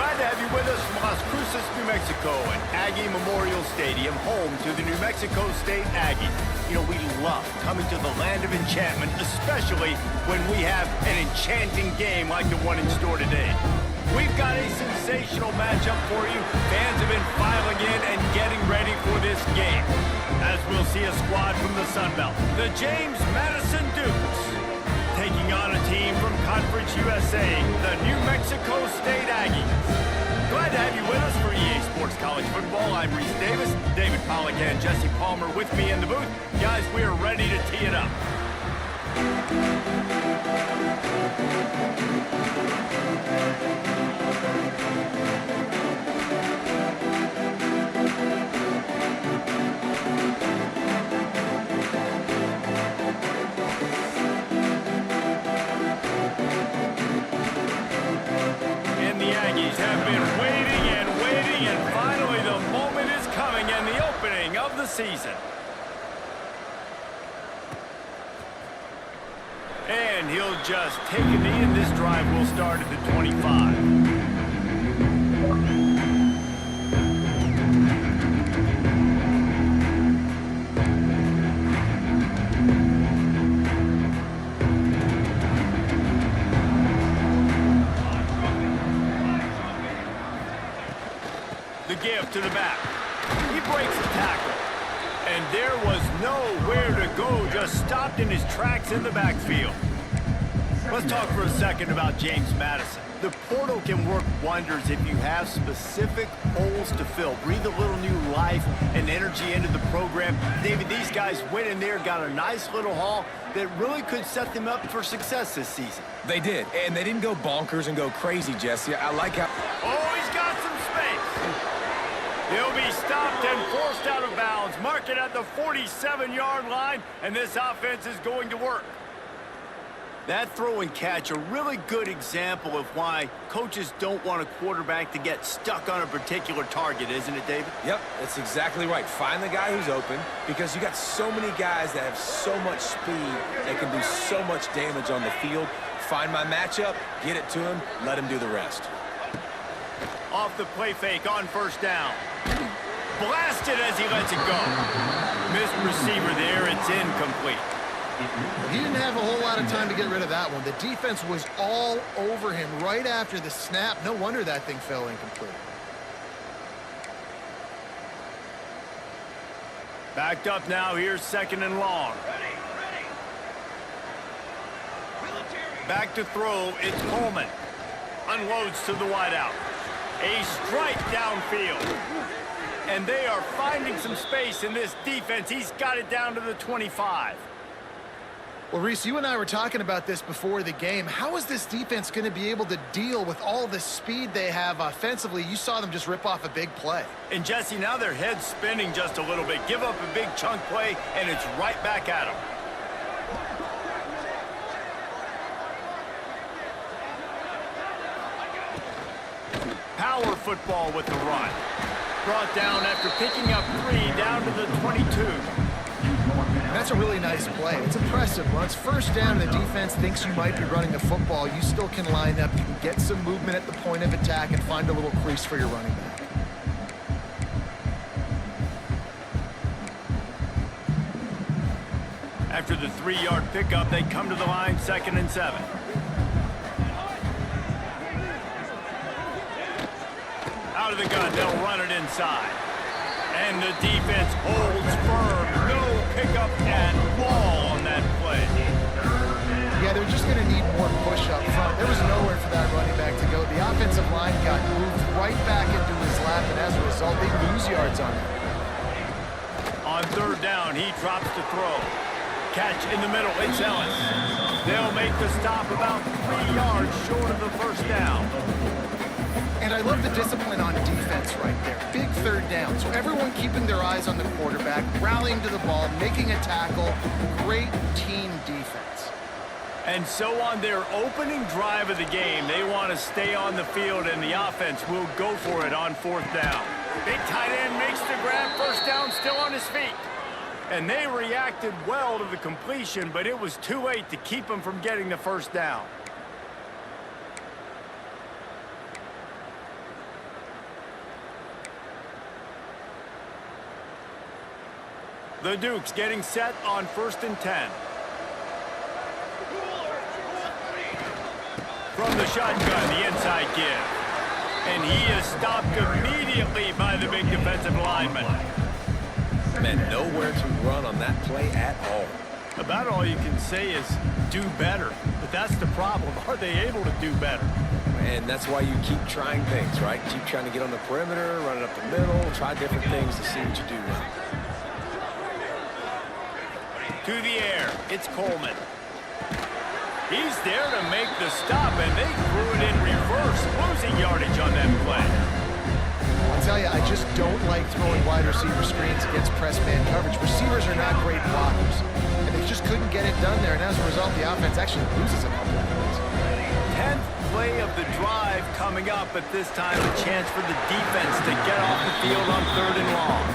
Glad to have you with us from Las Cruces, New Mexico, and Aggie Memorial Stadium, home to the New Mexico State Aggies. You know, we love coming to the land of enchantment, especially when we have an enchanting game like the one in store today. We've got a sensational matchup for you. Fans have been filing in and getting ready for this game. As we'll see a squad from the Sun Belt, the James Madison Dukes, taking on a team from Conference USA, the New Mexico State Aggies. Glad to have you with us for EA Sports College Football. I'm Reese Davis, David Pollack and Jesse Palmer with me in the booth. Guys, we are ready to tee it up. Have been waiting and finally the moment is coming and the opening of the season. And he'll just take a knee, and this drive will start at the 25. Give to the back. He breaks the tackle. And there was nowhere to go, just stopped in his tracks in the backfield. Let's talk for a second about James Madison. The portal can work wonders if you have specific holes to fill. Breathe a little new life and energy into the program. David, these guys went in there, got a nice little haul that really could set them up for success this season. They did, and they didn't go bonkers and go crazy, Jesse. I like how... Oh, he's got some space. He'll be stopped and forced out of bounds. Mark it at the 47-yard line, and this offense is going to work. That throw and catch, a really good example of why coaches don't want a quarterback to get stuck on a particular target, isn't it, David? Yep, that's exactly right. Find the guy who's open, because you got so many guys that have so much speed that can do so much damage on the field. Find my matchup, get it to him, let him do the rest. Off the play fake on first down. Blasted as he lets it go. Missed receiver there, it's incomplete. He didn't have a whole lot of time to get rid of that one. The defense was all over him right after the snap. No wonder that thing fell incomplete. Backed up now, here's second and long. Back to throw, it's Coleman. Unloads to the wideout. A strike downfield. And they are finding some space in this defense. He's got it down to the 25. Well, Reese, you and I were talking about this before the game. How is this defense going to be able to deal with all the speed they have offensively? You saw them just rip off a big play. And, Jesse, now their head's spinning just a little bit. Give up a big chunk play, and it's right back at them. Power football with the run. Brought down after picking up 3 down to the 22. That's a really nice play. It's impressive. When it's first down and the defense thinks you might be running the football, you still can line up, you can get some movement at the point of attack and find a little crease for your running back. After the 3-yard pickup, they come to the line, 2nd and 7. Out of the gun, they'll run it inside. And the defense holds firm. No pickup and ball on that play. Yeah, they're just going to need more push up front. There was nowhere for that running back to go. The offensive line got moved right back into his lap, and as a result, they lose yards on him. On third down, he drops to throw. Catch in the middle, it's Ellis. They'll make the stop about 3 yards short of the first down. And I love the discipline on defense right there. Big third down. So everyone keeping their eyes on the quarterback, rallying to the ball, making a tackle. Great team defense. And so on their opening drive of the game, they want to stay on the field, and the offense will go for it on 4th down. Big tight end makes the grab, first down, still on his feet. And they reacted well to the completion, but it was too late to keep them from getting the first down. The Duke's getting set on 1st and 10. From the shotgun, the inside give. And he is stopped immediately by the big defensive lineman. Man, nowhere to run on that play at all. About all you can say is do better. But that's the problem. Are they able to do better? And that's why you keep trying things, right? Keep trying to get on the perimeter, run it up the middle, try different things to see what you do well. To the air, it's Coleman. He's there to make the stop, and they threw it in reverse, losing yardage on that play. I'll tell you, I just don't like throwing wide receiver screens against press man coverage. Receivers are not great blockers, and they just couldn't get it done there, and as a result, the offense actually loses a couple of points. 10th play of the drive coming up, at this time a chance for the defense to get off the field on 3rd and long.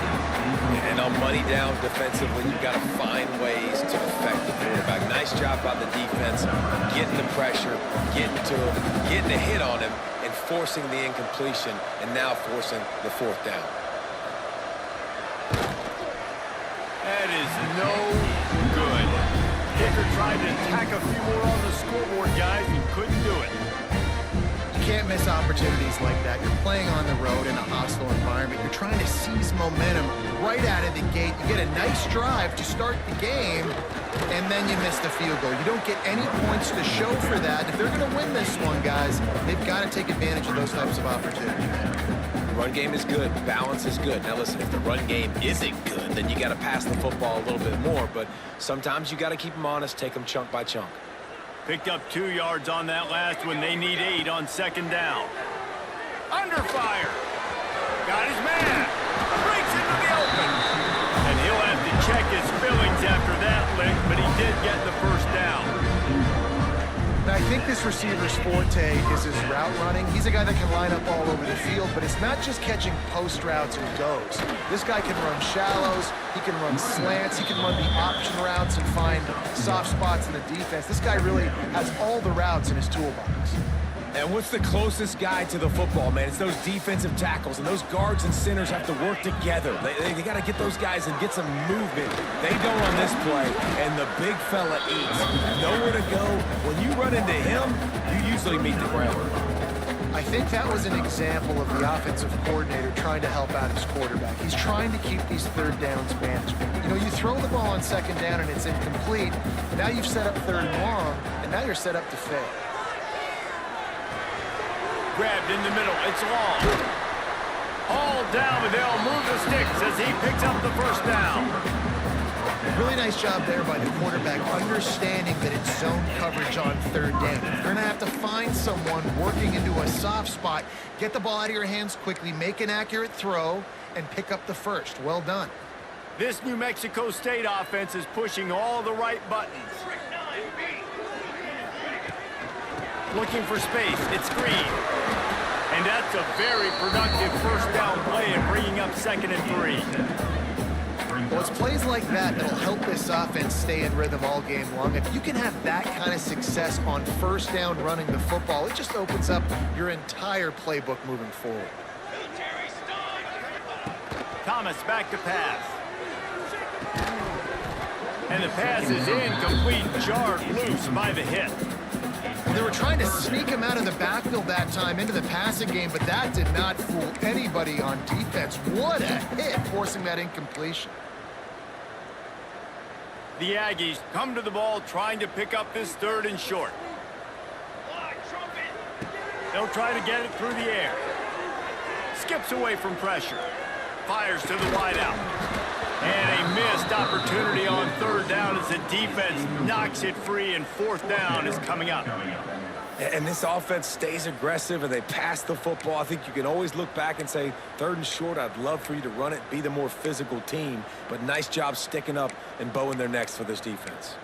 And on money down defensively, you've got to find ways to affect the quarterback. Nice job by the defense, getting the pressure, getting to him, getting a hit on him, and forcing the incompletion, and now forcing the 4th down. That is no good. Kicker tried to tack a few more on the scoreboard, guys, and couldn't do it. You can't miss opportunities like that. You're playing on the road in a hostile environment. You're trying to seize momentum right out of the gate. You get a nice drive to start the game, and then you miss the field goal. You don't get any points to show for that. If they're going to win this one, guys, they've got to take advantage of those types of opportunities. Run game is good. Balance is good. Now listen, if the run game isn't good, then you got to pass the football a little bit more. But sometimes you got to keep them honest, take them chunk by chunk. Picked up 2 yards on that last one. They need 8 on 2nd down. Under fire. Got his man. Breaks into the open. And he'll have to check his feelings after that lick, but he did get the 1st down. Now, I think this receiver's forte is his route running. He's a guy that can line up all over the field, but it's not just catching post routes and goes. This guy can run shallows, he can run slants, he can run the option routes and find soft spots in the defense. This guy really has all the routes in his toolbox. And what's the closest guy to the football, man? It's those defensive tackles, and those guards and centers have to work together. They got to get those guys and get some movement. They don't on this play, and the big fella eats. Nowhere to go. When you run into him, you usually meet the ground. I think that was an example of the offensive coordinator trying to help out his quarterback. He's trying to keep these 3rd downs manageable. You know, you throw the ball on 2nd down and it's incomplete. Now you've set up 3rd and long, and now you're set up to fail. Grabbed in the middle. It's long. All down, but they'll move the sticks as he picks up the 1st down. Really nice job there by the quarterback, understanding that it's zone coverage on 3rd down. You're going to have to find someone working into a soft spot, get the ball out of your hands quickly, make an accurate throw, and pick up the 1st. Well done. This New Mexico State offense is pushing all the right buttons. Looking for space. It's Green. And that's a very productive 1st down play and bringing up 2nd and 3. Well, it's plays like that that'll help this offense stay in rhythm all game long. If you can have that kind of success on 1st down running the football, it just opens up your entire playbook moving forward. Thomas back to pass. And the pass is incomplete, jarred loose by the hit. They were trying to sneak him out of the backfield that time into the passing game, but that did not fool anybody on defense. What a hit, forcing that incompletion. The Aggies come to the ball trying to pick up this 3rd and short. They'll try to get it through the air. Skips away from pressure. Fires to the wideout. And a missed opportunity on 3rd down as the defense knocks it free, and 4th down is coming up. And this offense stays aggressive, and they pass the football. I think you can always look back and say, 3rd and short, I'd love for you to run it, be the more physical team. But nice job sticking up and bowing their necks for this defense.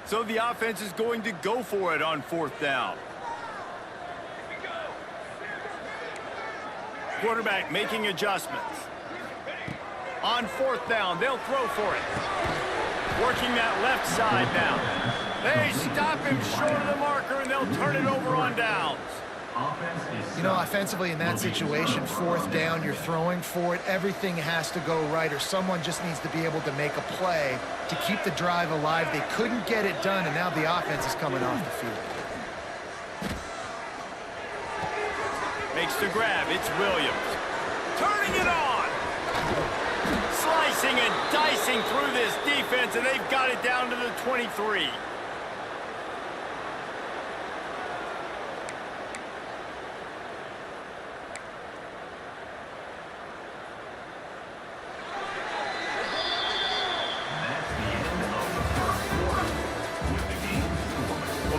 So the offense is going to go for it on 4th down. Quarterback making adjustments. On 4th down, they'll throw for it. Working that left side now. They stop him short of the marker, and they'll turn it over on downs. You know, offensively in that situation, 4th down, you're throwing for it. Everything has to go right, or someone just needs to be able to make a play to keep the drive alive. They couldn't get it done, and now the offense is coming off the field. Makes the grab. It's Williams. Turning it on. Slicing and dicing through this defense, and they've got it down to the 23.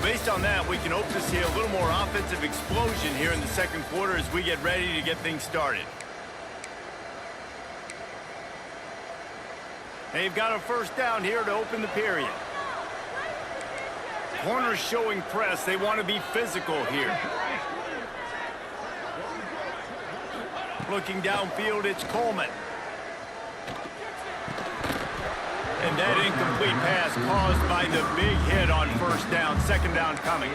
Based on that, we can hope to see a little more offensive explosion here in the second quarter as we get ready to get things started. They've got a 1st down here to open the period. Corners showing press. They want to be physical here. Looking downfield, it's Coleman. And that incomplete pass caused by the big hit on 1st down. 2nd down coming.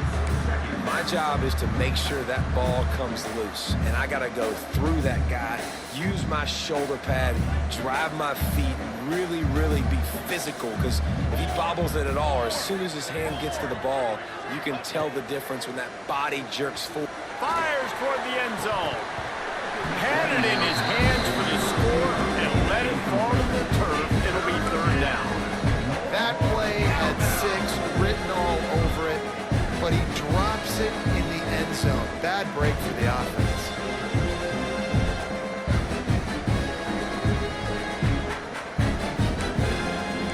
My job is to make sure that ball comes loose. And I got to go through that guy, use my shoulder pad, drive my feet, really, really be physical. Because if he bobbles it at all, or as soon as his hand gets to the ball, you can tell the difference when that body jerks forward. Fires toward the end zone. Had it in his hands for the score and let it fall to the turf. It'll be 3rd down. That play had 6 written all over it, but he drops it in the end zone. Bad break for the offense.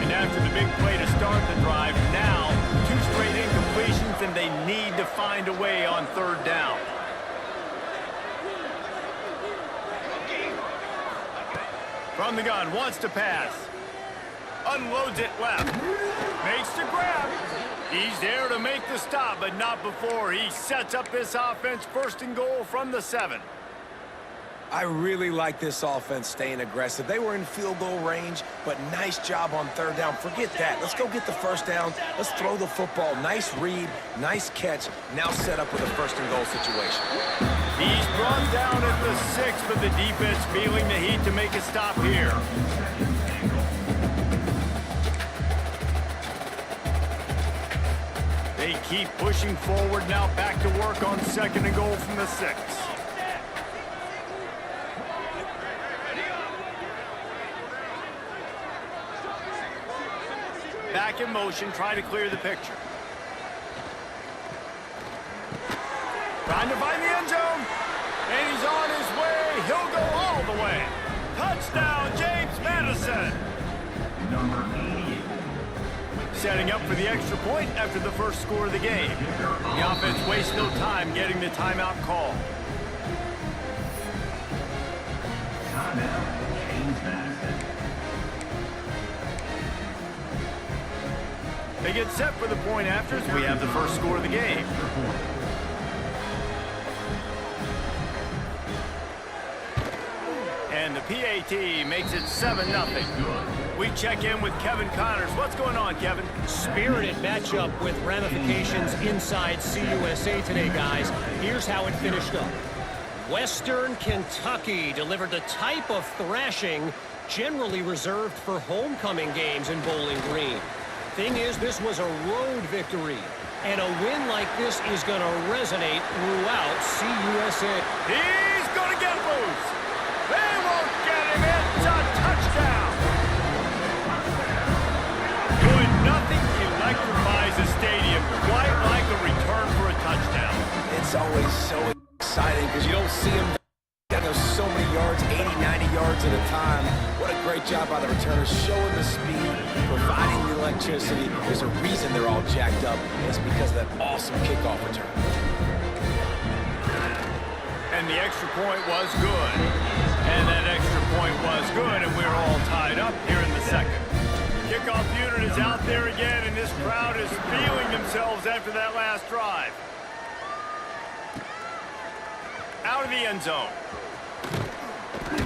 And after the big play to start the drive, now 2 straight incompletions, and they need to find a way on 3rd down. From the gun, wants to pass. Unloads it left. Makes the grab. He's there to make the stop, but not before he sets up this offense 1st and goal from the 7. I really like this offense staying aggressive. They were in field goal range, but nice job on 3rd down. Forget that. Let's go get the 1st down. Let's throw the football. Nice read, nice catch. Now set up with a 1st and goal situation. He's brought down at the 6, but the defense feeling the heat to make a stop here. They keep pushing forward now, back to work on 2nd and goal from the 6. Back in motion, trying to clear the picture. Trying to find the end zone. And he's on his way. He'll go all the way. Touchdown, James Madison. Setting up for the extra point after the 1st score of the game. The offense wastes no time getting the timeout call. They get set for the point after as we have the 1st score of the game. And the PAT makes it 7-0. We check in with Kevin Connors. What's going on, Kevin? Spirited matchup with ramifications inside CUSA today, guys. Here's how it finished up. Western Kentucky delivered the type of thrashing generally reserved for homecoming games in Bowling Green. Thing is, this was a road victory, and a win like this is going to resonate throughout CUSA. He's going to get loose. They won't get him. It's a touchdown. Good, nothing electrifies a stadium quite like a return for a touchdown. It's always so exciting because you don't see them down there so many yards, 80, 90 yards at a time. What a great job by the returners, showing the speed, providing the electricity. There's a reason they're all jacked up. It's because of that awesome kickoff return. And the extra point was good. And that extra point was good, and we're all tied up here in the second. Kickoff unit is out there again, and this crowd is feeling themselves after that last drive. Out of the end zone.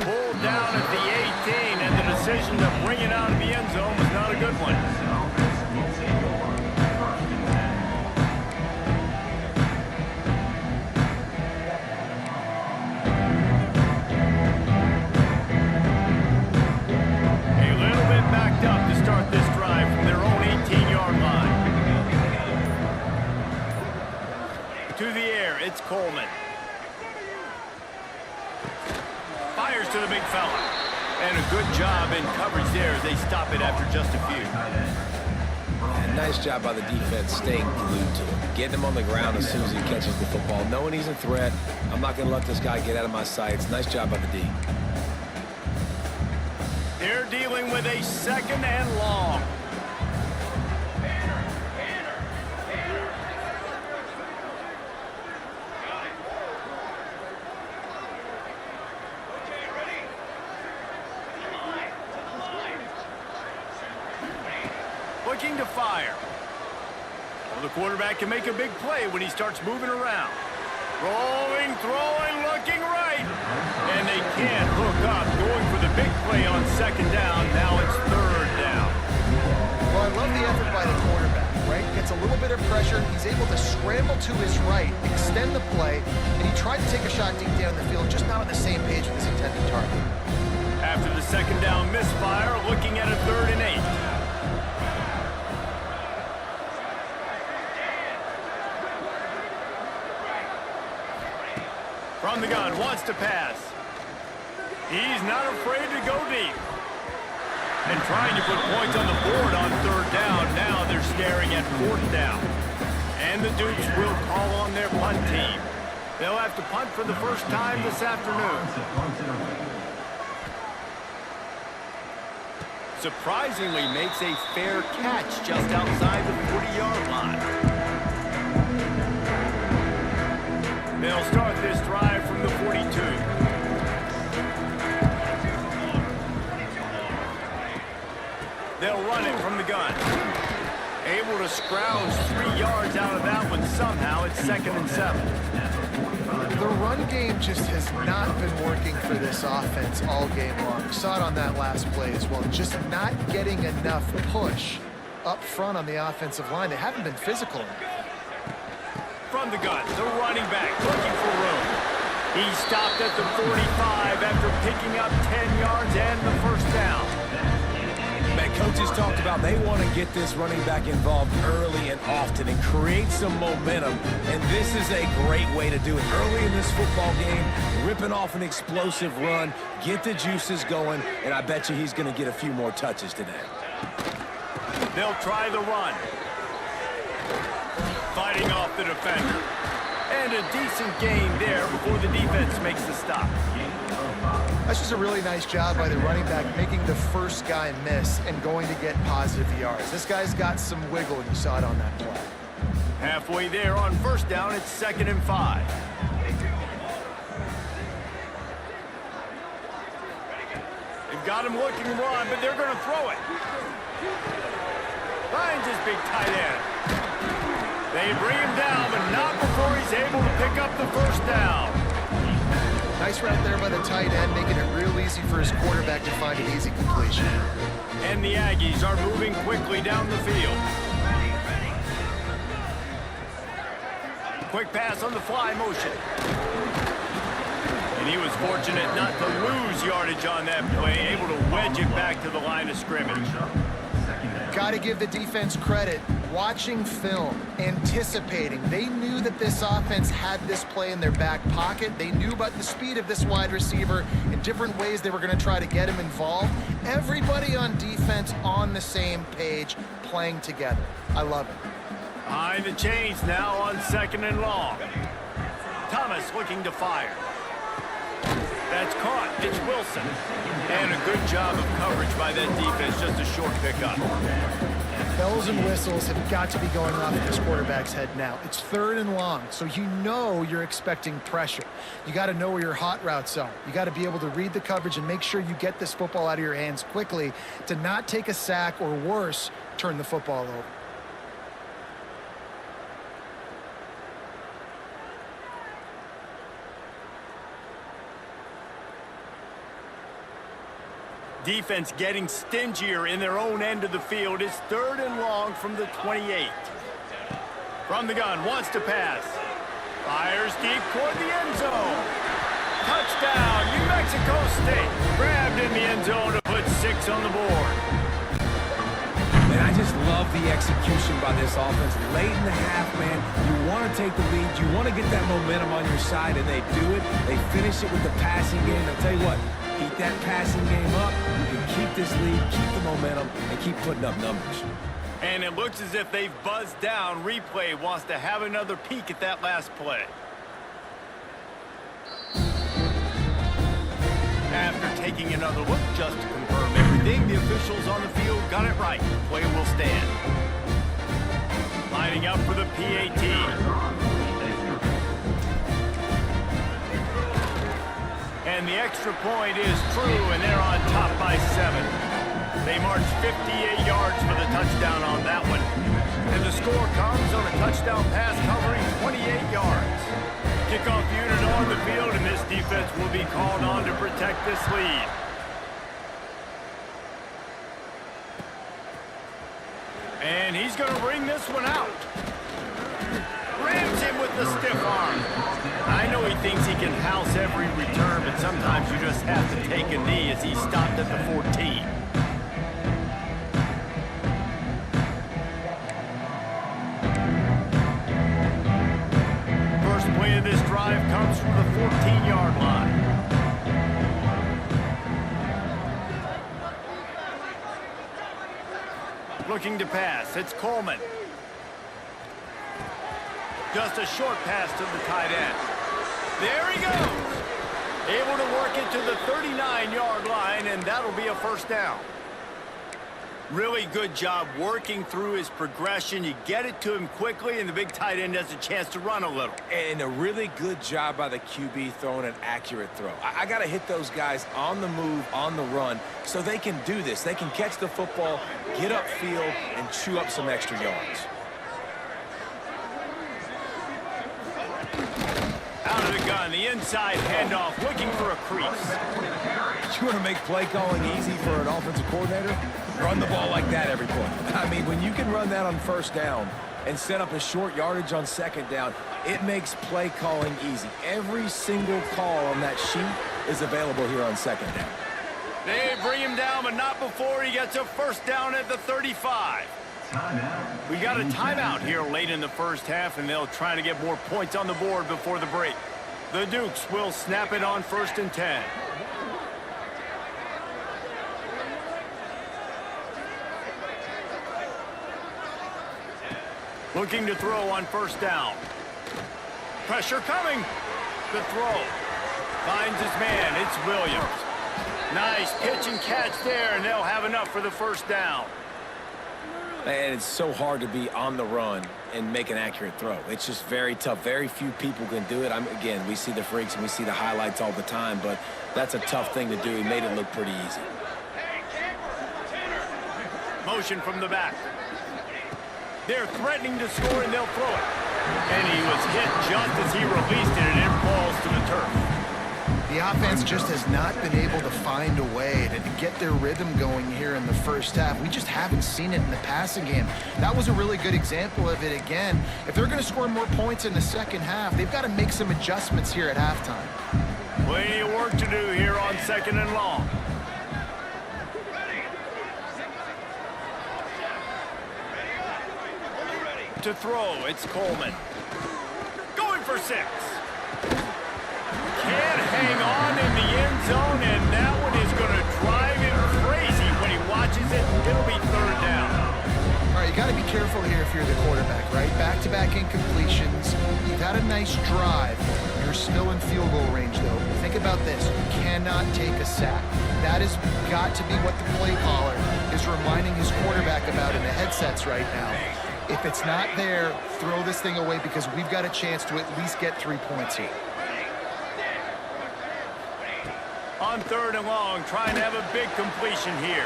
Pulled down at the 18, and the decision to bring it out of the end zone was not a good one. A little bit backed up to start this drive from their own 18-yard line. To the air, it's Coleman. Fires to the big fella. And a good job in coverage there as they stop it after just a few. And nice job by the defense staying glued to him. Getting him on the ground as soon as he catches the football. Knowing he's a threat, I'm not going to let this guy get out of my sights. Nice job by the D. They're dealing with a 2nd and long. Looking to fire. Well, the quarterback can make a big play when he starts moving around. Rolling, throwing, looking right. And they can't hook up. Going for the big play on 2nd down. Now it's 3rd down. Well, I love the effort by the quarterback, right? Gets a little bit of pressure. He's able to scramble to his right, extend the play, and he tried to take a shot deep down the field, just not on the same page with his intended target. After the 2nd down misfire, looking at a 3rd and 8. From the gun, wants to pass. He's not afraid to go deep. And trying to put points on the board on 3rd down. Now they're staring at 4th down. And the Dukes will call on their punt team. They'll have to punt for the first time this afternoon. Surprisingly makes a fair catch just outside the 40-yard line. They'll start this drive from the 42. They'll run it from the gun. Able to scrounge 3 yards out of that one somehow. It's 2nd and 7. The run game just has not been working for this offense all game long. We saw it on that last play as well. Just not getting enough push up front on the offensive line. They haven't been physical enough. From the gun, the running back looking for room. He stopped at the 45 after picking up 10 yards and the 1st down. Man, coaches talked about they want to get this running back involved early and often and create some momentum. And this is a great way to do it. Early in this football game, ripping off an explosive run, get the juices going, and I bet you he's going to get a few more touches today. They'll try the run. Fighting off the defender. And a decent gain there before the defense makes the stop. That's just a really nice job by the running back, making the first guy miss and going to get positive yards. This guy's got some wiggle, and you saw it on that play. Halfway there on 1st down, it's 2nd and 5. They've got him looking to run, but they're going to throw it. Finds his big tight end. They bring him down, but not before he's able to pick up the 1st down. Nice route there by the tight end, making it real easy for his quarterback to find an easy completion. And the Aggies are moving quickly down the field. Quick pass on the fly motion. And he was fortunate not to lose yardage on that play, able to wedge it back to the line of scrimmage. Got to give the defense credit. Watching film, anticipating. They knew that this offense had this play in their back pocket. They knew about the speed of this wide receiver in different ways they were going to try to get him involved. Everybody on defense on the same page, playing together. I love it. Behind the chains now on 2nd and long. Thomas looking to fire. That's caught. It's Wilson. And a good job of coverage by that defense. Just a short pickup. Bells and whistles have got to be going off in this quarterback's head now. It's 3rd and long, so you know you're expecting pressure. You got to know where your hot routes are. You got to be able to read the coverage and make sure you get this football out of your hands quickly to not take a sack or worse, turn the football over. Defense getting stingier in their own end of the field. It's 3rd and long from the 28. From the gun, wants to pass. Fires deep toward the end zone. Touchdown, New Mexico State. Grabbed in the end zone to put 6 on the board. And I just love the execution by this offense. Late in the half, man, you want to take the lead. You want to get that momentum on your side, and they do it. They finish it with the passing game. I'll tell you what, keep that passing game up. You can keep this lead, keep the momentum, and keep putting up numbers. And it looks as if they've buzzed down. Replay wants to have another peek at that last play. After taking another look just to confirm everything, the officials on the field got it right. Play will stand. Lining up for the PAT. And the extra point is true, and they're on top by 7. They march 58 yards for the touchdown on that one. And the score comes on a touchdown pass covering 28 yards. Kickoff unit on the field, and this defense will be called on to protect this lead. And he's going to bring this one out. Rams him with the stiff arm. I know he thinks he can house every return, but sometimes you just have to take a knee as he stopped at the 14. First play of this drive comes from the 14-yard line. Looking to pass, it's Coleman. Just a short pass to the tight end. There he goes. Able to work it to the 39-yard line, and that'll be a first down. Really good job working through his progression. You get it to him quickly, and the big tight end has a chance to run a little. And a really good job by the QB throwing an accurate throw. I got to hit those guys on the move, on the run, so they can do this. They can catch the football, get upfield, and chew up some extra yards. Out of the gun, the inside handoff, looking for a crease. You want to make play calling easy for an offensive coordinator? Run the ball like that every play. I mean, when you can run that on first down and set up a short yardage on second down, it makes play calling easy. Every single call on that sheet is available here on second down. They bring him down, but not before he gets a first down at the 35. We got a timeout here late in the first half, and they'll try to get more points on the board before the break. The Dukes will snap it on 1st and 10. Looking to throw on first down. Pressure coming. The throw. Finds his man. It's Williams. Nice pitch and catch there, and they'll have enough for the first down. And it's so hard to be on the run and make an accurate throw. It's just very tough. Very few people can do it. Again, we see the freaks and we see the highlights all the time, but that's a tough thing to do. He made it look pretty easy. Motion from the back. They're threatening to score, and they'll throw it. And he was hit just as he released it, and it falls to the turf. The offense just has not been able to find a way to get their rhythm going here in the first half. We just haven't seen it in the passing game. That was a really good example of it again. If they're going to score more points in the second half, they've got to make some adjustments here at halftime. Plenty of work to do here on 2nd and long. To throw, it's Coleman. Going for 6. Can't hang on in the end zone, and that one is going to drive him crazy when he watches it. It'll be 3rd down. All right, you got to be careful here if you're the quarterback, right? Back-to-back incompletions. You've had a nice drive. You're still in field goal range, though. Think about this. You cannot take a sack. That has got to be what the play caller is reminding his quarterback about in the headsets right now. If it's not there, throw this thing away because we've got a chance to at least get 3 points here. On 3rd and long, trying to have a big completion here.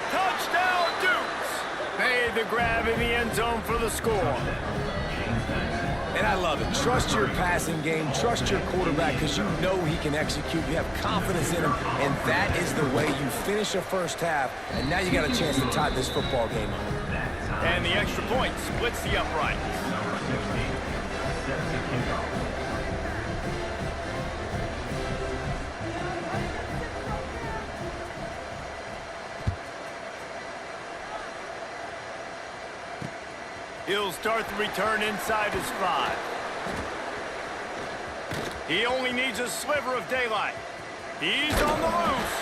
Touchdown, Dukes! They made the grab in the end zone for the score. And I love it. Trust your passing game. Trust your quarterback because you know he can execute. You have confidence in him, and that is the way you finish a first half. And now you got a chance to tie this football game up. And the extra point splits the uprights. He'll start the return inside his 5. He only needs a sliver of daylight. He's on the loose.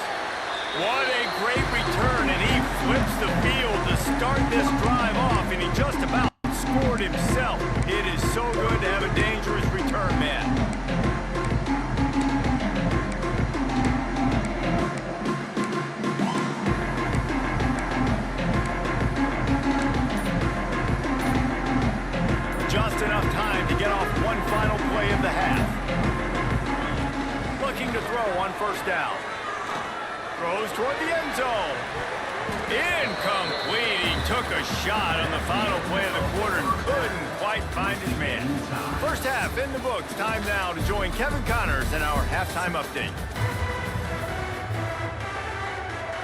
What a great return, and he flips the field to start this drive off, and he just about scored himself. It is so good to have a dangerous return man. Just enough time to get off one final play of the half. Looking to throw on first down. Throws toward the end zone. Incomplete. He took a shot on the final play of the quarter and couldn't quite find his man. First half in the books. Time now to join Kevin Connors in our halftime update.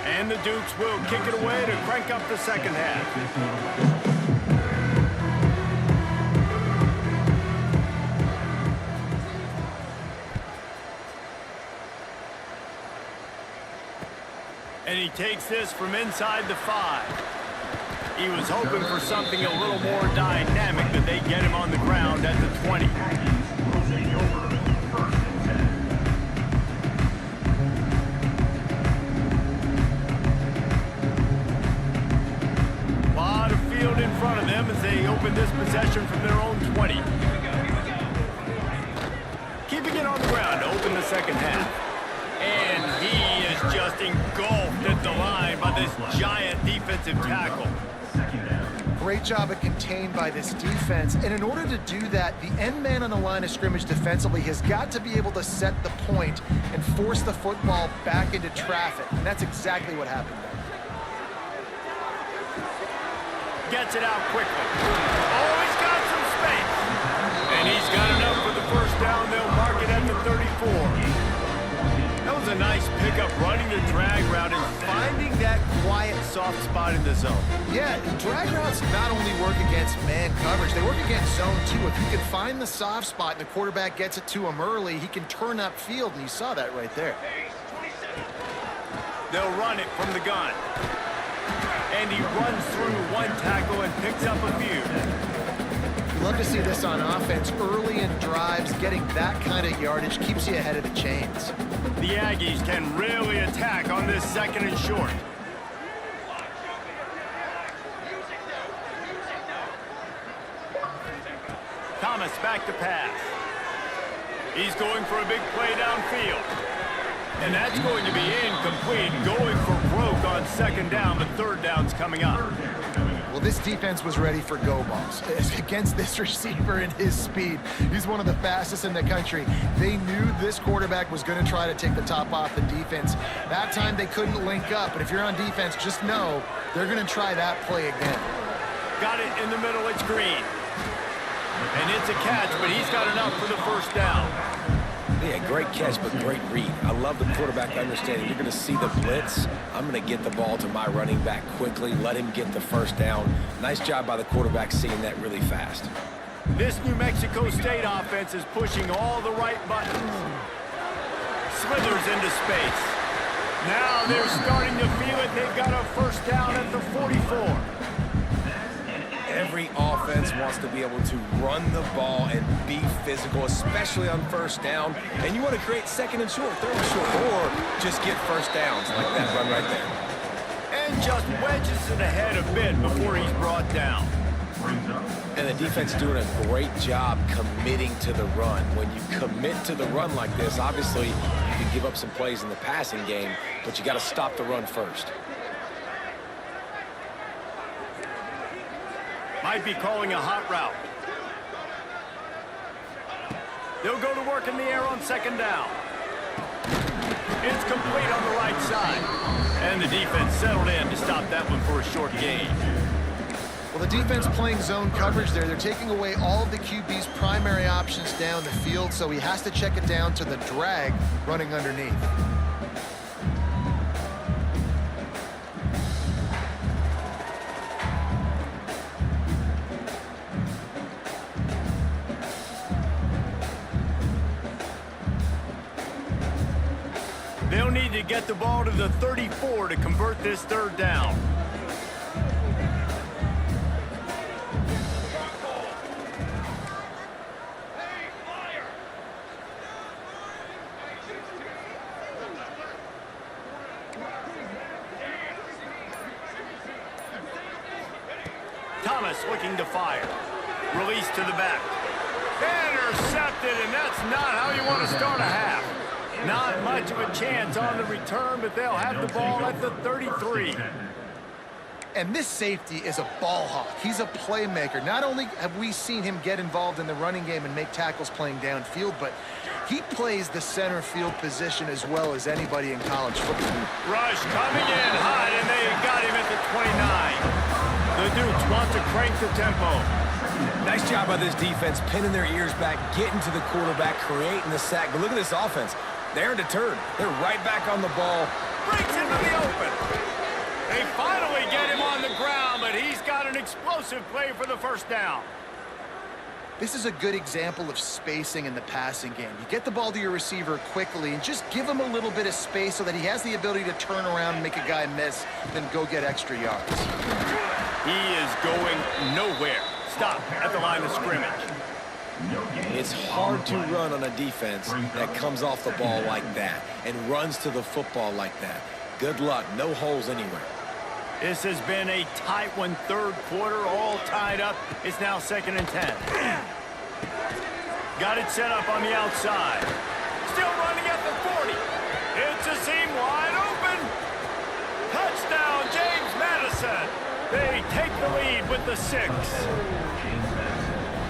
And the Dukes will kick it away to crank up the second half. And he takes this from inside the 5. He was hoping for something a little more dynamic, but they get him on the ground at the 20. A lot of field in front of them as they open this possession from their own 20. Keeping it on the ground to open the second half. And he is just engulfed at the line by this giant defensive tackle. Great job at contained by this defense. And in order to do that, the end man on the line of scrimmage defensively has got to be able to set the point and force the football back into traffic. And that's exactly what happened there. Gets it out quickly. Oh, he's got some space. And he's got enough for the first down. They'll mark it at the 34. That was a nice pickup, running the drag route and finding that quiet, soft spot in the zone. Yeah, drag routes not only work against man coverage, they work against zone too. If you can find the soft spot and the quarterback gets it to him early, he can turn upfield, and you saw that right there. They'll run it from the gun. And he runs through one tackle and picks up a few. Love to see this on offense. Early in drives, getting that kind of yardage keeps you ahead of the chains. The Aggies can really attack on this second and short. Thomas back to pass. He's going for a big play downfield. And that's going to be incomplete. Going for broke on second down, but third down's coming up. Well, this defense was ready for go balls. Against this receiver and his speed, he's one of the fastest in the country. They knew this quarterback was going to try to take the top off the defense. That time they couldn't link up, but if you're on defense, just know they're going to try that play again. Got it in the middle, it's Green. And it's a catch, but he's got enough for the first down. Yeah, great catch, but great read. I love the quarterback understanding. You're going to see the blitz. I'm going to get the ball to my running back quickly, let him get the first down. Nice job by the quarterback seeing that really fast. This New Mexico State offense is pushing all the right buttons. Slithers into space. Now they're starting to feel it. They've got a first down at the 44. Every offense wants to be able to run the ball and be physical, especially on first down. And you want to create second and short, third and short, or just get first downs like that run right there. And just wedges it ahead a bit before he's brought down. And the defense doing a great job committing to the run. When you commit to the run like this, obviously you can give up some plays in the passing game, but you got to stop the run first. Might be calling a hot route. They'll go to work in the air on second down. It's complete on the right side. And the defense settled in to stop that one for a short gain. Well, the defense playing zone coverage there. They're taking away all of the QB's primary options down the field, so he has to check it down to the drag running underneath. They'll need to get the ball to the 34 to convert this third down. Thomas looking to fire. Release to the back. Intercepted, and that's not how you want to start a half. Not much of a chance on the return, but they'll have the ball at the 33. And this safety is a ball hawk. He's a playmaker. Not only have we seen him get involved in the running game and make tackles playing downfield, but he plays the center field position as well as anybody in college football. Rush coming in hot, and they got him at the 29. The Dukes want to crank the tempo. Nice job by this defense, pinning their ears back, getting to the quarterback, creating the sack. But look at this offense. They're deterred. They're right back on the ball. Breaks into the open. They finally get him on the ground, but he's got an explosive play for the first down. This is a good example of spacing in the passing game. You get the ball to your receiver quickly and just give him a little bit of space so that he has the ability to turn around and make a guy miss, then go get extra yards. He is going nowhere. Stop at the line of scrimmage. It's hard to run on a defense that comes off the ball like that and runs to the football like that. Good luck. No holes anywhere. This has been a tight one, third quarter, all tied up. It's now 2nd and 10. Got it set up on the outside. Still running at the 40. It's a seam wide open. Touchdown, James Madison. They take the lead with the 6.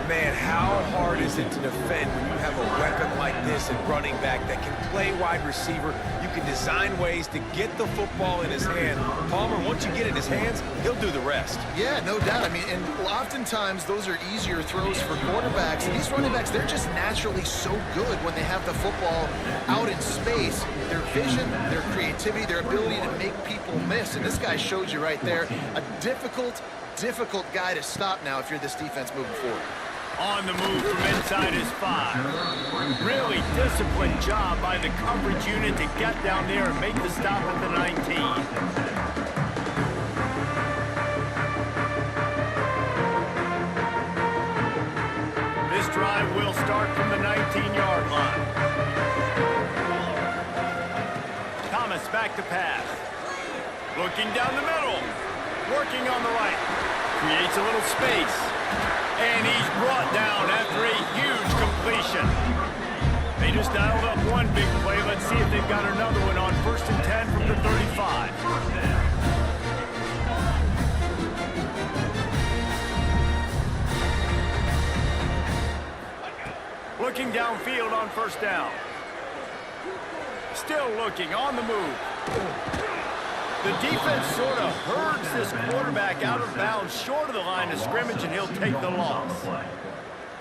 Man, how hard is it to defend when you have a weapon like this at running back that can play wide receiver? You can design ways to get the football in his hand. Palmer, once you get it in his hands, he'll do the rest. Yeah, no doubt. I mean, and oftentimes those are easier throws for quarterbacks. And these running backs, they're just naturally so good when they have the football out in space. Their vision, their creativity, their ability to make people miss. And this guy showed you right there, a difficult guy to stop now if you're this defense moving forward. On the move from inside his 5. Really disciplined job by the coverage unit to get down there and make the stop at the 19. This drive will start from the 19-yard line. Thomas back to pass. Looking down the middle. Working on the right. Creates a little space. And he's brought down after a huge completion. They just dialed up one big play. Let's see if they've got another one on 1st and 10 from the 35. Looking downfield on 1st down. Still looking on the move. The defense sort of herds this quarterback out of bounds short of the line of scrimmage, and he'll take the loss.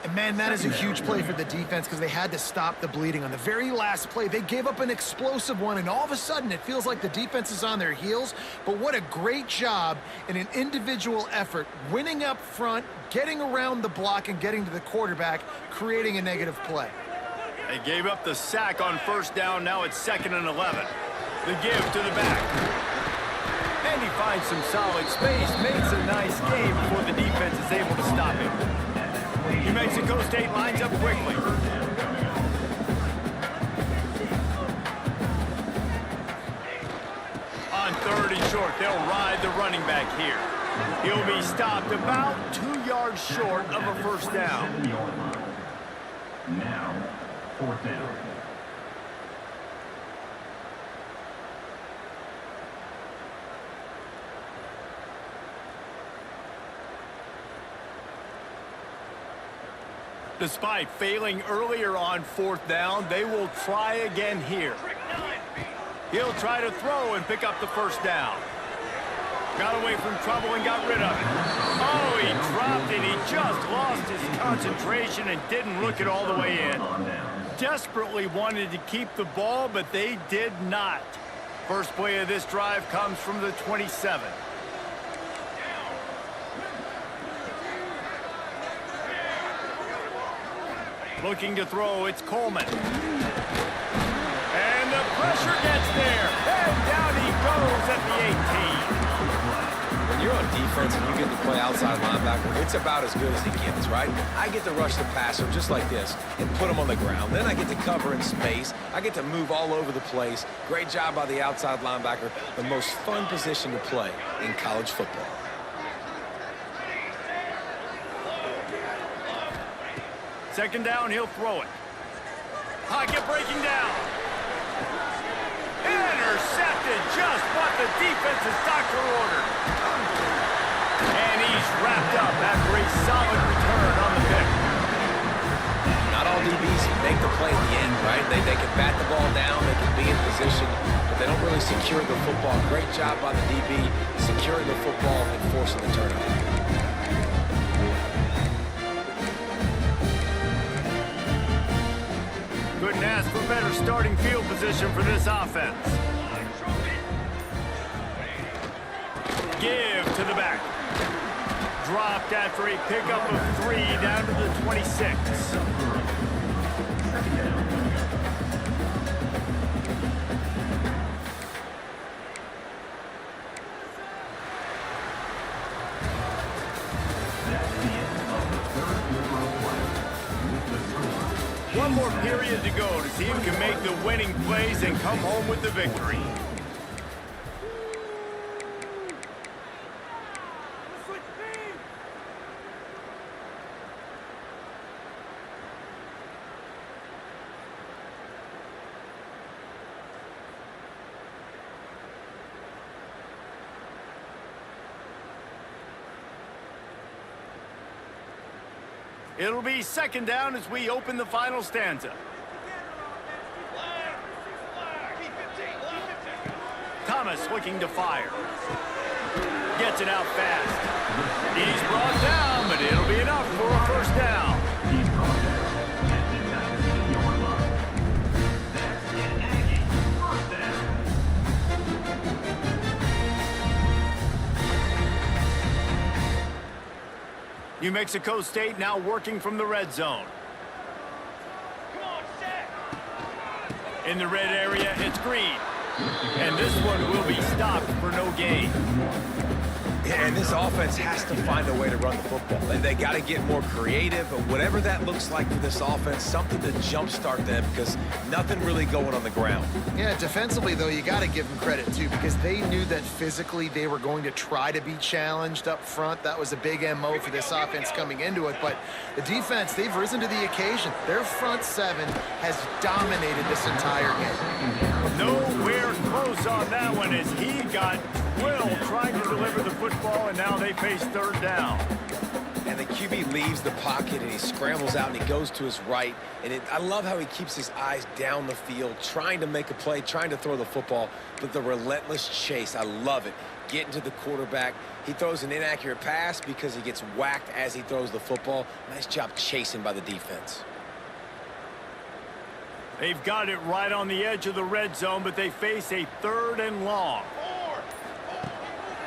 And man, that is a huge play for the defense because they had to stop the bleeding. On the very last play, they gave up an explosive one, and all of a sudden it feels like the defense is on their heels. But what a great job in an individual effort, winning up front, getting around the block, and getting to the quarterback, creating a negative play. They gave up the sack on 1st down. Now it's 2nd and 11. The give to the back. And he finds some solid space, makes a nice game before the defense is able to stop him. New Mexico State lines up quickly. On 3rd and short, they'll ride the running back here. He'll be stopped about 2 yards short of a 1st down. Now, 4th down. Despite failing earlier on 4th down, they will try again here. He'll try to throw and pick up the 1st down. Got away from trouble and got rid of it. Oh, just lost his concentration and didn't look it all the way in. Desperately wanted to keep the ball, but they did not. First play of this drive comes from the 27. Looking to throw, it's Coleman. And the pressure gets there. And down he goes at the 18. When you're on defense and you get to play outside linebacker, it's about as good as it gets, right? I get to rush the passer just like this and put him on the ground. Then I get to cover in space. I get to move all over the place. Great job by the outside linebacker. The most fun position to play in college football. Second down, he'll throw it. Pocket breaking down. Intercepted, just what the defense's doctor ordered. And he's wrapped up after a solid return on the pick. Not all DBs make the play at the end, right? They can bat the ball down, they can be in position, but they don't really secure the football. Great job by the DB securing the football and forcing the turnover. Couldn't ask for better starting field position for this offense. Give to the back. Dropped after a pickup of 3 down to the 26. One more period to go to see who can make the winning plays and come home with the victory. It'll be second down as we open the final stanza. Thomas looking to fire. Gets it out fast. He's brought down, but it'll be enough for a first down. New Mexico State now working from the red zone. In the red area, it's Green. And this one will be stopped for no gain. Yeah, and this offense has to find a way to run the football. They got to get more creative, but whatever that looks like for this offense, something to jumpstart them because nothing really going on the ground. Yeah, defensively, though, you got to give them credit, too, because they knew that physically they were going to try to be challenged up front. That was a big MO for this offense coming into it. But the defense, they've risen to the occasion. Their front seven has dominated this entire game. Nowhere close on that one as he got drilled trying to deliver the football, and now they face third down. And the QB leaves the pocket, and he scrambles out, and he goes to his right. And I love how he keeps his eyes down the field, trying to make a play, trying to throw the football, but the relentless chase, I love it. Getting to the quarterback. He throws an inaccurate pass because he gets whacked as he throws the football. Nice job chasing by the defense. They've got it right on the edge of the red zone, but they face a third and long.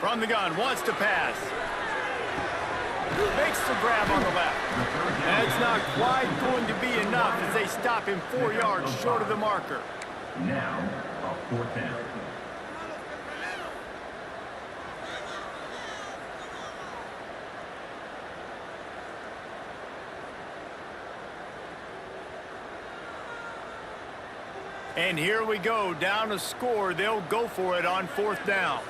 From the gun, wants to pass. Makes the grab on the left. That's not quite going to be enough as they stop him 4 yards short of the marker. Now, a fourth down. And here we go, down a score. They'll go for it on fourth down.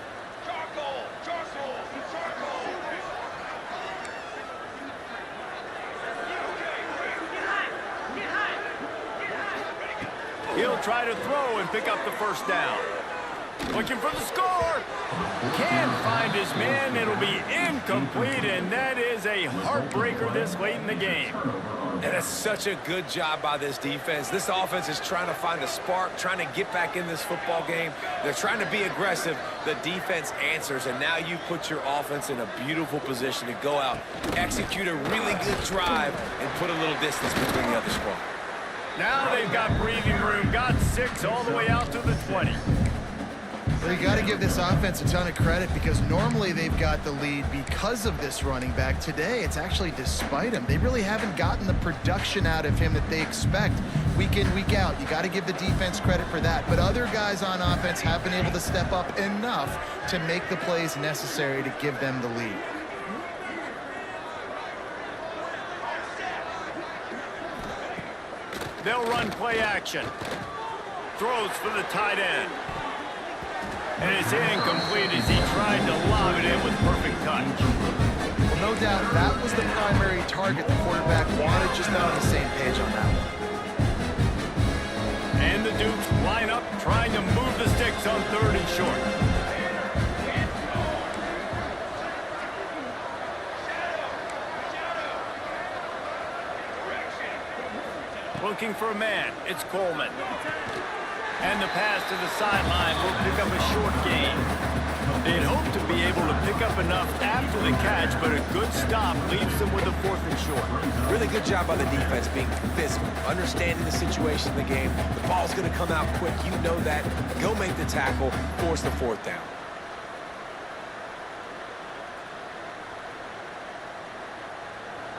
He'll try to throw and pick up the first down. Looking for the score. Can't find his man. It'll be incomplete, and that is is a heartbreaker this late in the game. And it's such a good job by this defense. This offense is trying to find a spark, trying to get back in this football game. They're trying to be aggressive. The defense answers, and now you put your offense in a beautiful position to go out, execute a really good drive, and put a little distance between the other squad. Now they've got breathing room, got 6 all the way out to the 20. Well, you got to give this offense a ton of credit because normally they've got the lead because of this running back. Today, it's actually despite him. They really haven't gotten the production out of him that they expect week in, week out. You got to give the defense credit for that. But other guys on offense have been able to step up enough to make the plays necessary to give them the lead. They'll run play action. Throws for the tight end. And it's incomplete as he tried to lob it in with perfect touch. Well, no doubt that was the primary target the quarterback wanted, just not on the same page on that one. And the Dukes line up, trying to move the sticks on 3rd and short. Looking for a man, it's Coleman. And the pass to the sideline will pick up a short gain. They'd hope to be able to pick up enough after the catch, but a good stop leaves them with a 4th and short. Really good job by the defense being physical, understanding the situation in the game. The ball's going to come out quick. You know that. Go make the tackle, force the 4th down.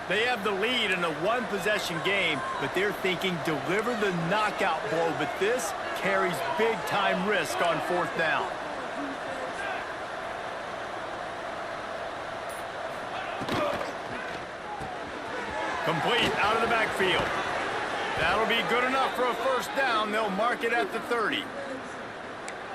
They have the lead in a 1-possession game, but they're thinking deliver the knockout blow, but this carries big-time risk on 4th down. Complete out of the backfield. That'll be good enough for a 1st down. They'll mark it at the 30.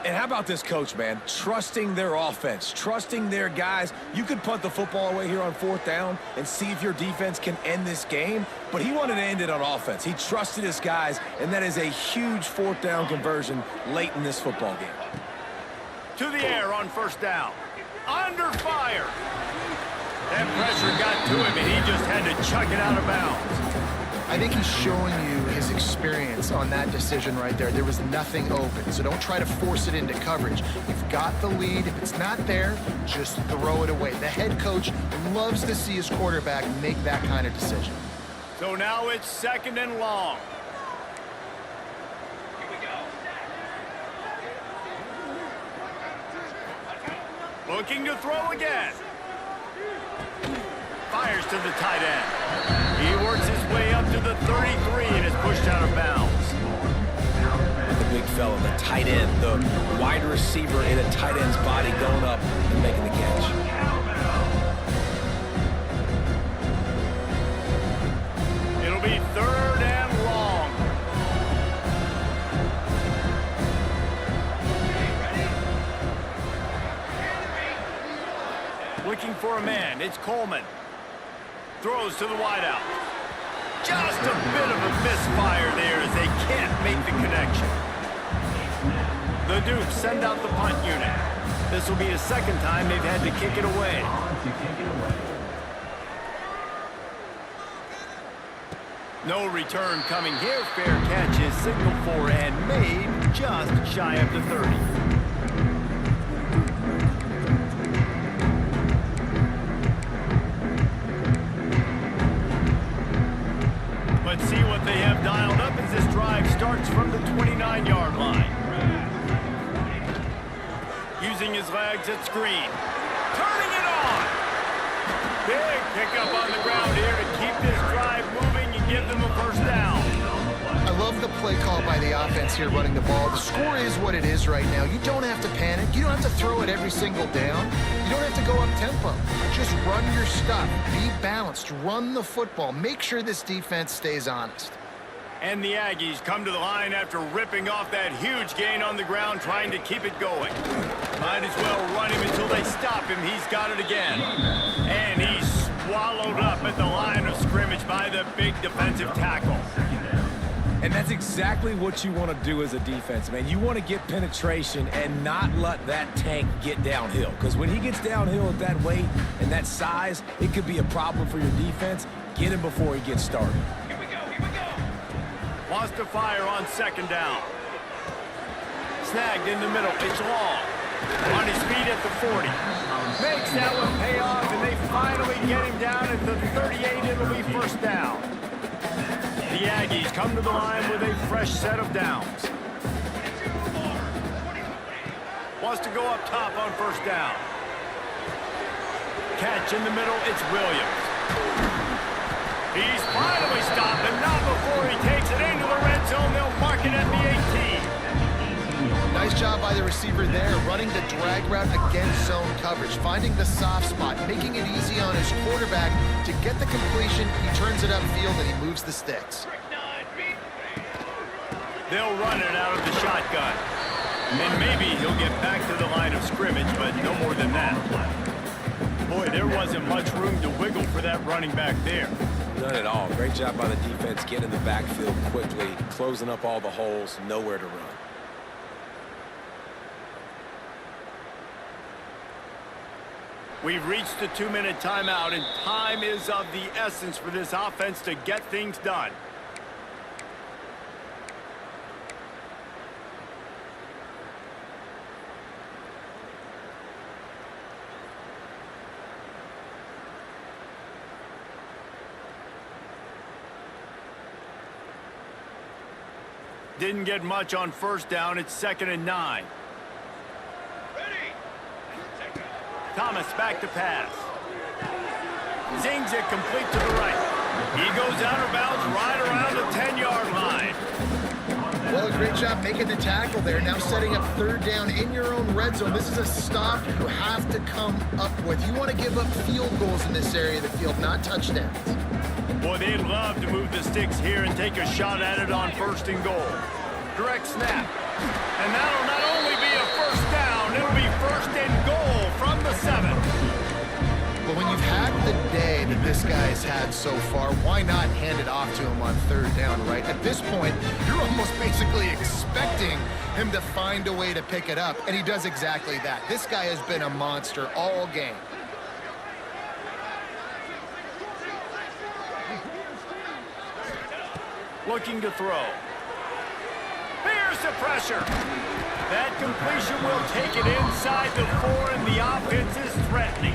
And how about this coach, man? Trusting their offense, trusting their guys. You could punt the football away here on 4th down and see if your defense can end this game, but he wanted to end it on offense. He trusted his guys, and that is a huge 4th down conversion late in this football game. To the air on 1st down. Under fire. That pressure got to him, and he just had to chuck it out of bounds. I think he's showing you his experience on that decision right there. There was nothing open, so don't try to force it into coverage. You've got the lead. If it's not there, just throw it away. The head coach loves to see his quarterback make that kind of decision. So now it's 2nd and long. Looking to throw again. Fires to the tight end. He works his way up to the 33 and is pushed out of bounds. The big fella, the tight end, the wide receiver in a tight end's body going up and making the catch. It'll be 3rd and long. Looking for a man, it's Coleman. Throws to the wideout. Just a bit of a misfire there as they can't make the connection. The Dukes send out the punt unit. This will be the 2nd time they've had to kick it away. No return coming here. Fair catch is signaled for and made just shy of the 30. Let's see what they have dialed up as this drive starts from the 29-yard line. Using his legs at screen. Turning it on! Big pickup on the ground here to keep this drive moving and give them a 1st down. I love the play call by the offense here running the ball. The score is what it is right now. You don't have to panic. You don't have to throw it every single down. You don't have to go up tempo. Just run your stuff. Be balanced. Run the football. Make sure this defense stays honest. And the Aggies come to the line after ripping off that huge gain on the ground, trying to keep it going. Might as well run him until they stop him. He's got it again. And he's swallowed up at the line of scrimmage by the big defensive tackle. And that's exactly what you want to do as a defense, man. You want to get penetration and not let that tank get downhill. Because when he gets downhill at that weight and that size, it could be a problem for your defense. Get him before he gets started. Here we go. Wants to fire on second down. Snagged in the middle. It's long. On his feet at the 40. Makes that one pay off, and they finally get him down at the 38. It'll be first down. The Aggies come to the line with a fresh set of downs. Wants to go up top on first down. Catch in the middle, it's Williams. He's finally stopped, and not before he takes it into the red zone. They'll mark it at the 18. Nice job by the receiver there, running the drag route against zone coverage, finding the soft spot, making it easy on his quarterback to get the completion. He turns it upfield and he moves the sticks. They'll run it out of the shotgun. And maybe he'll get back to the line of scrimmage, but no more than that. Boy, there wasn't much room to wiggle for that running back there. None at all. Great job by the defense getting in the backfield quickly, closing up all the holes, nowhere to run. We've reached the 2-minute timeout, and time is of the essence for this offense to get things done. Didn't get much on first down. It's 2nd and 9. Thomas back to pass. Zings it complete to the right. He goes out of bounds right around the 10-yard line. Well, a great job making the tackle there. Now setting up third down in your own red zone. This is a stop you have to come up with. You want to give up field goals in this area of the field, not touchdowns. Boy, they'd love to move the sticks here and take a shot at it on 1st and goal. Direct snap. And that'll not only be a first down, it'll be 1st and goal from the 7. But when you've had the day that this guy's had so far, why not hand it off to him on 3rd down, right? At this point, you're almost basically expecting him to find a way to pick it up, and he does exactly that. This guy has been a monster all game. Looking to throw. Here's the pressure. That completion will take it inside the 4, and the offense is threatening.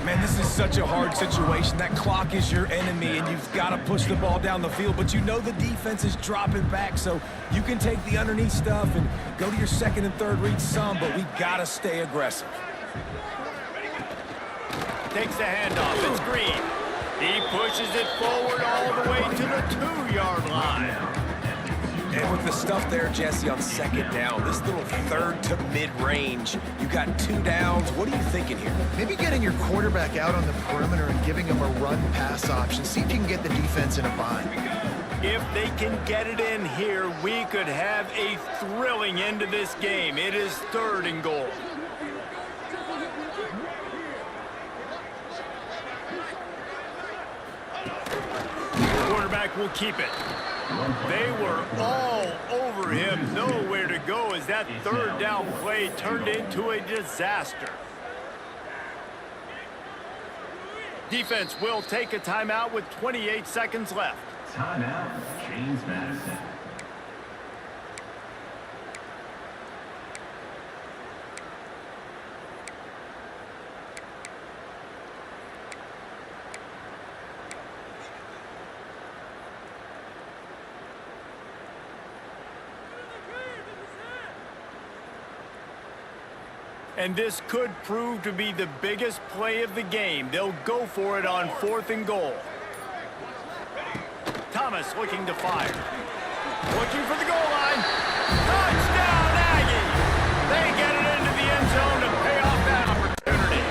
Man, this is such a hard situation. That clock is your enemy, and you've got to push the ball down the field, but you know the defense is dropping back, so you can take the underneath stuff and go to your 2nd and 3rd read some, but we got to stay aggressive. Takes the handoff. It's Green. He pushes it forward all the way to the 2-yard line. And with the stuff there, Jesse, on 2nd down, this little 3rd to mid-range, you got 2 downs. What are you thinking here? Maybe getting your quarterback out on the perimeter and giving him a run-pass option. See if you can get the defense in a bind. If they can get it in here, we could have a thrilling end to this game. It is 3rd and goal. Quarterback will keep it. They were all over him, nowhere to go as that 3rd down play turned into a disaster. Defense will take a timeout with 28 seconds left. Timeout, James Madison. And this could prove to be the biggest play of the game. They'll go for it on 4th and goal. Thomas looking to fire. Looking for the goal line. Touchdown, Aggie! They get it into the end zone to pay off that opportunity.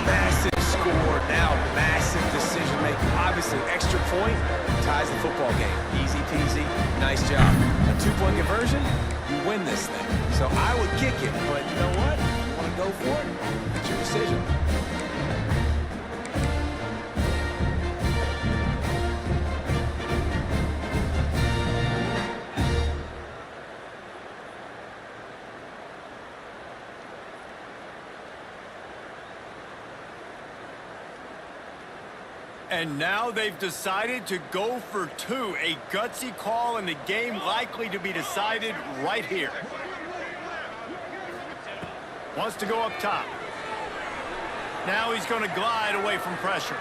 Massive score, now massive decision making. Obviously, extra point ties the football game. Easy peasy, nice job. A 2-point conversion, you win this thing. So I would kick it, but you know what? You want to go for it? It's your decision. And now they've decided to go for two. A gutsy call, and the game likely to be decided right here. Wants to go up top. Now he's going to glide away from pressure.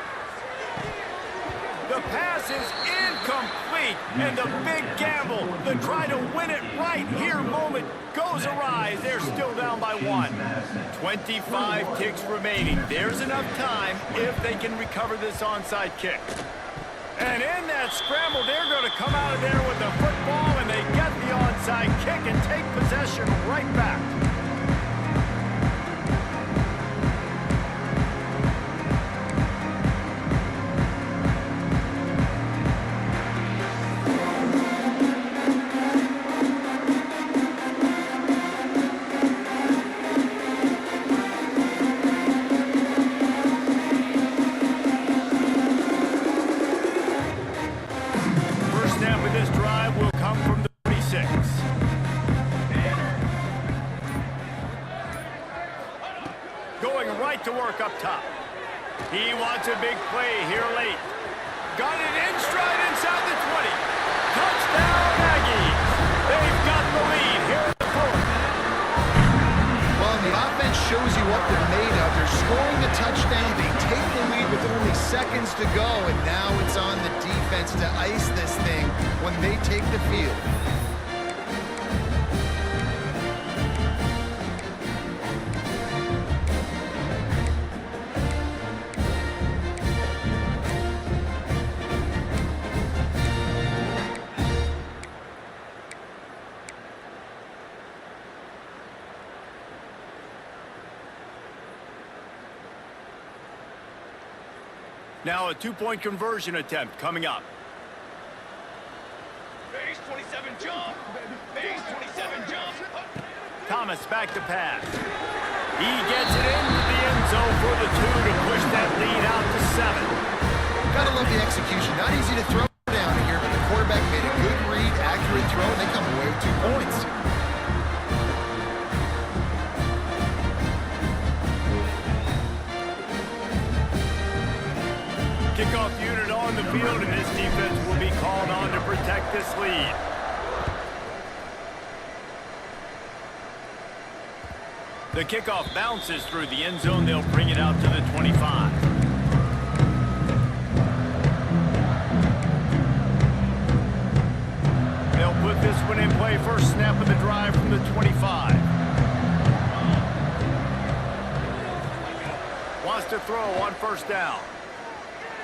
The pass is incomplete, and the big gamble, the try to win it right here moment goes awry. They're still down by 1. 25 ticks remaining. There's enough time if they can recover this onside kick. And in that scramble, they're going to come out of there with the football, and they get the onside kick and take possession right back. To work up top. He wants a big play here late. Got it in stride inside the 20. Touchdown Aggies. They've got the lead here in the fourth. Well, the offense shows you what they're made of. They're scoring the touchdown. They take the lead with only seconds to go, and now it's on the defense to ice this thing when they take the field. Now a two-point conversion attempt coming up. Base 27 jump. Base 27 jump. Thomas back to pass. He gets it into the end zone for the 2 to push that lead out to 7. Gotta love the execution. Not easy to throw down here, but the quarterback made a good read, accurate throw, and they come away with 2 points. Kickoff unit on the field, and this defense will be called on to protect this lead. The kickoff bounces through the end zone. They'll bring it out to the 25. They'll put this one in play. First snap of the drive from the 25. Wants to throw on first down.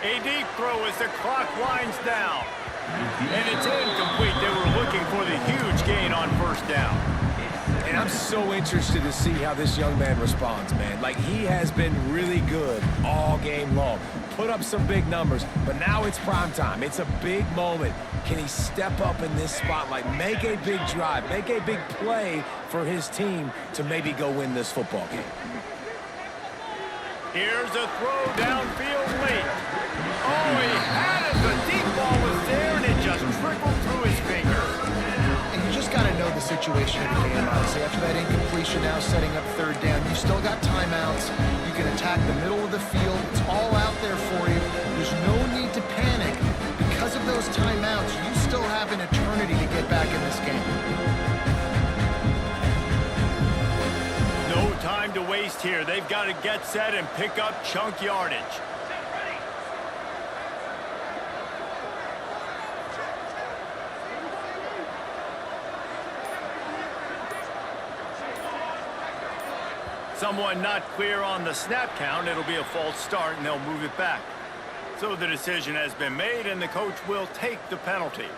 A deep throw as the clock winds down. And it's incomplete. They were looking for the huge gain on first down. And I'm so interested to see how this young man responds, man. Like, he has been really good all game long. Put up some big numbers, but now it's prime time. It's a big moment. Can he step up in this spotlight, make a big drive, make a big play for his team to maybe go win this football game? Here's a throw downfield late. Oh, he had it. The deep ball was there, and it just trickled through his fingers. And you just got to know the situation of the game, honestly. After that incompletion, now setting up third down, you still got timeouts. You can attack the middle of the field. It's all out there for you. There's no need to panic. Because of those timeouts, you still have an eternity to get back in this game. No time to waste here. They've got to get set and pick up chunk yardage. Someone not clear on the snap count. It'll be a false start, and they'll move it back. So the decision has been made, and the coach will take the penalty.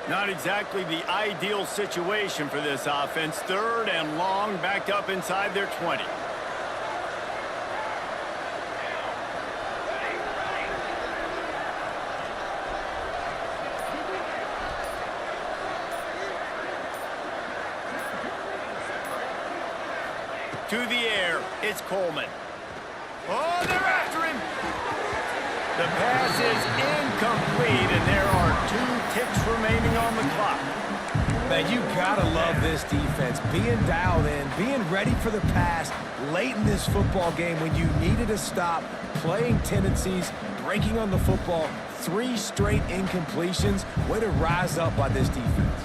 Not exactly the ideal situation for this offense. Third and long, backed up inside their 20. To the air, it's Coleman. Oh, they're after him. The pass is incomplete, and there are 2 ticks remaining on the clock. Man, you gotta love this defense. Being dialed in, being ready for the pass late in this football game when you needed a stop, playing tendencies, breaking on the football, 3 straight incompletions. Way to rise up by this defense.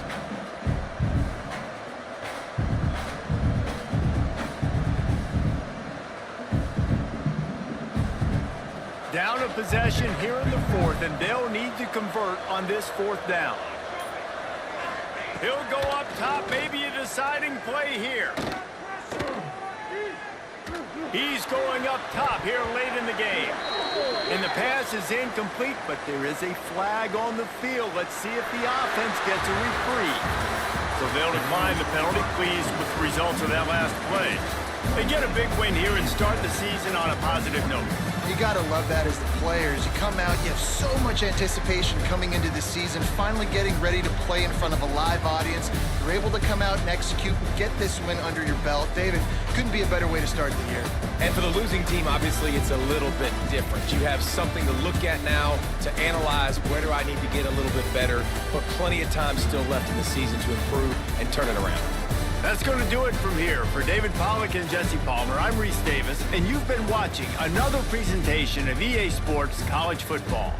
Down a possession here in the 4th, and they'll need to convert on this 4th down. He'll go up top, maybe a deciding play here. He's going up top here late in the game. And the pass is incomplete, but there is a flag on the field. Let's see if the offense gets a reprieve. So they'll decline the penalty, pleased with the results of that last play. They get a big win here and start the season on a positive note. You got to love that as the players. You come out, you have so much anticipation coming into the season, finally getting ready to play in front of a live audience. You're able to come out and execute and get this win under your belt. David, couldn't be a better way to start the year. And for the losing team, obviously, it's a little bit different. You have something to look at now, to analyze where do I need to get a little bit better, but plenty of time still left in the season to improve and turn it around. That's going to do it from here. For David Pollack and Jesse Palmer, I'm Reese Davis, and you've been watching another presentation of EA Sports College Football.